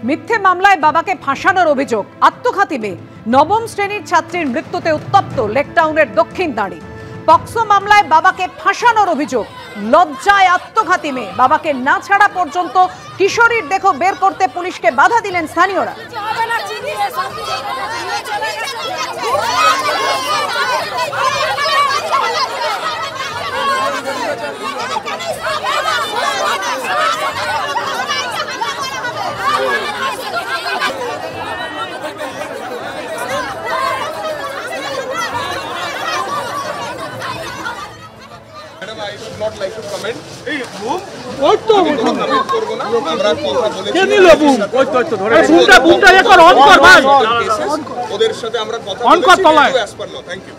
মিথ্যে মামলায় বাবাকে ফাঁসানোর অভিযোগ। আত্মঘাতী মেয়ে। নবম শ্রেণীর ছাত্রীর মৃত্যুতে উত্তপ্ত লেকটাউনের দক্ষিণ দাঁড়ি। পক্সো মামলায় বাবাকে ফাঁসানোর অভিযোগ। লজ্জায় আত্মঘাতী মেয়ে। বাবাকে না ছাড়া পর্যন্ত কিশোরীর দেহ বের করতে পুলিশকে বাধা দিলেন স্থানীয়রা। Madam, I would not like to comment. Hey, boom! What to? ওদের সাথে আমরা কথা বলেছি as per law. Thank you.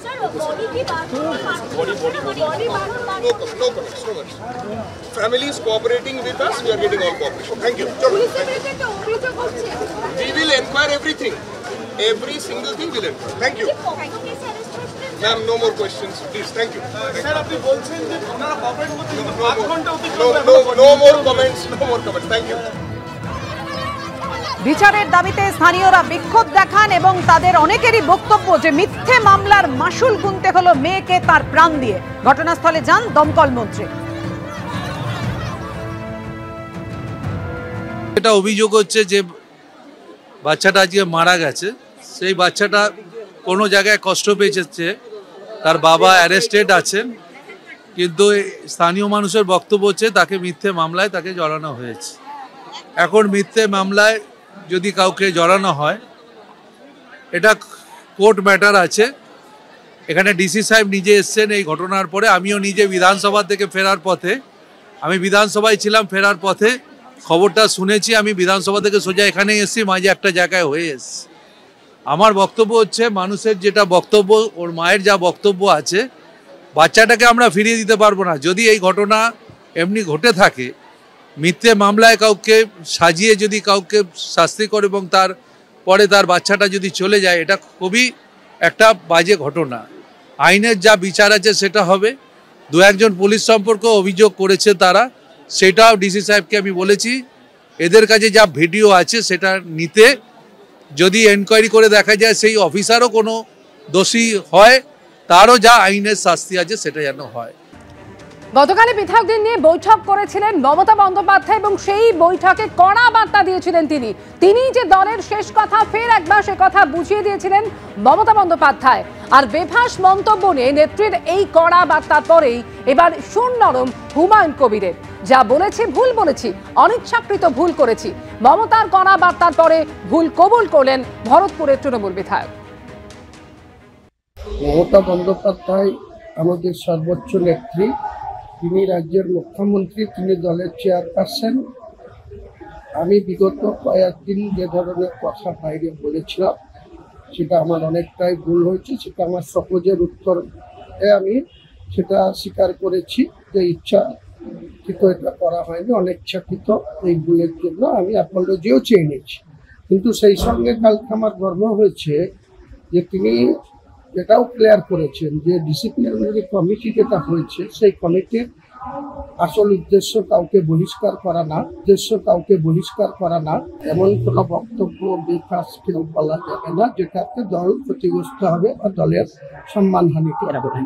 No comments. Family is cooperating with us. We are getting all cooperation. Thank you. We will inquire everything. Every single thing will inquire. Thank you. Ma'am, no more questions, please. Thank you. Sir, আপনি বলছেন যে ওনারা coverage করতে কিন্তু 5 ঘন্টা No more comments. Thank you. বিচারের দাবিতে স্থানীয়রা বিক্ষোভ দেখান এবং তাদের অনেকেরই বক্তব্য যে মিথ্যে মামলার মাসুল গুনতে হলো মেয়েকে তার প্রাণ দিয়ে। ঘটনাস্থলে যান দমকল মন্ত্রী। এটা অভিযোগ হচ্ছে যে বাচ্চাটা আজকে মারা গেছে, সেই বাচ্চাটা কোনো জায়গায় কষ্ট পেয়েছে, তার বাবা অ্যারেস্টেড আছেন, কিন্তু স্থানীয় মানুষের বক্তব্য হচ্ছে তাকে মিথ্যে মামলায় তাকে জড়ানো হয়েছে। এখন মিথ্যে মামলায় যদি কাউকে জড়ানো হয়, এটা কোর্ট ম্যাটার আছে। এখানে ডিসি সাহেব নিজে এসছেন এই ঘটনার পরে। আমিও নিজে বিধানসভা থেকে ফেরার পথে, আমি বিধানসভায় ছিলাম, ফেরার পথে খবরটা শুনেছি। আমি বিধানসভা থেকে সোজা এখানে এসেছি, মাঝে একটা জায়গায় হয়ে এসছি। আমার বক্তব্য হচ্ছে মানুষের যেটা বক্তব্য, ওর মায়ের যা বক্তব্য আছে, বাচ্চাটাকে আমরা ফিরিয়ে দিতে পারবো না। যদি এই ঘটনা এমনি ঘটে থাকে, মিথ্যে মামলায় কাউকে সাজিয়ে যদি কাউকে শাস্তি করে এবং তার পরে তার বাচ্চাটা যদি চলে যায়, এটা খুবই একটা বাজে ঘটনা। আইনের যা বিচার আছে সেটা হবে। দু একজন পুলিশ সম্পর্কে অভিযোগ করেছে তারা, সেটাও ডিসি সাহেবকে আমি বলেছি এদের কাছে যা ভিডিও আছে সেটা নিতে, যদি এনকোয়ারি করে দেখা যায় সেই অফিসারও কোনো দোষী হয়, তারও যা আইনের শাস্তি আছে সেটা যেন হয়। গতকাল বিধায়কদের নিয়ে বৈঠক করেছিলেন মমতা বন্দ্যোপাধ্যায় এবং সেই বৈঠকে কড়া বার্তা দিয়েছিলেন তিনি যে দলের শেষ কথা, ফের একবার সে কথা বুঝিয়ে দিয়েছিলেন মমতা বন্দ্যোপাধ্যায়। আর বেফাঁস মন্তব্য নিয়ে নেত্রীর এই কড়া বার্তার পরেই এবার সুর নরম হুমায়ুন কবিরের। যা বলেছি ভুল বলেছি, অনিচ্ছাকৃত ভুল করেছি। মমতার কড়া বার্তার পরে ভুল কবুল করলেন ভরতপুরের তৃণমূল বিধায়ক। মমতা বন্দ্যোপাধ্যায় আমাদের সর্বোচ্চ নেত্রী, তিনি রাজ্যের মুখ্যমন্ত্রী, তিনি দলের চেয়ারপারসন। আমি বিগত কয়েকদিন যে ধরনের কথা বাইরে বলেছিলাম, সেটা আমার অনেকটাই ভুল হয়েছে। সেটা আমার সহজের উত্তরে আমি সেটা স্বীকার করেছি যে ইচ্ছাকৃত এটা করা হয়নি, অনিচ্ছাকৃত এই ভুলের জন্য আমি অ্যাপোলজিও চেয়ে নিয়েছি। কিন্তু সেই সঙ্গে কালকে আমার গর্ব হয়েছে যে তিনি এটাও ক্লিয়ার করেছেন যে ডিসিপ্লিনারি কমিটি যেটা হয়েছে, সেই কমিটির আসল উদ্দেশ্য কাউকে বহিষ্কার করা না, এমন কোনো বক্তব্য বেফাঁস কেউ বলা যাবে না যেটাতে দল ক্ষতিগ্রস্ত হবে বা দলের সম্মানহানি করবে।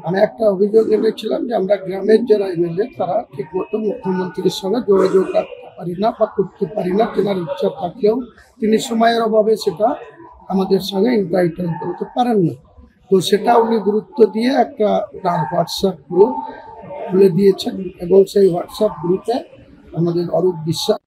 আমি একটা অভিযোগ এনেছিলাম যে আমরা গ্রামের যারা এমএলএ তারা ঠিকমতো মুখ্যমন্ত্রীর সঙ্গে যোগাযোগ রাখতে পারি না বা করতে পারি না। তেনার ইচ্ছা থাকলেও তিনি সময়ের অভাবে সেটা আমাদের সঙ্গে ইন্টারঅ্যাক্ট করতে পারেন না। তো সেটা উনি গুরুত্ব দিয়ে একটা তার হোয়াটসঅ্যাপ গ্রুপ খুলে দিয়েছেন এবং সেই হোয়াটসঅ্যাপ গ্রুপে আমাদের অরূপ বিশ্বাস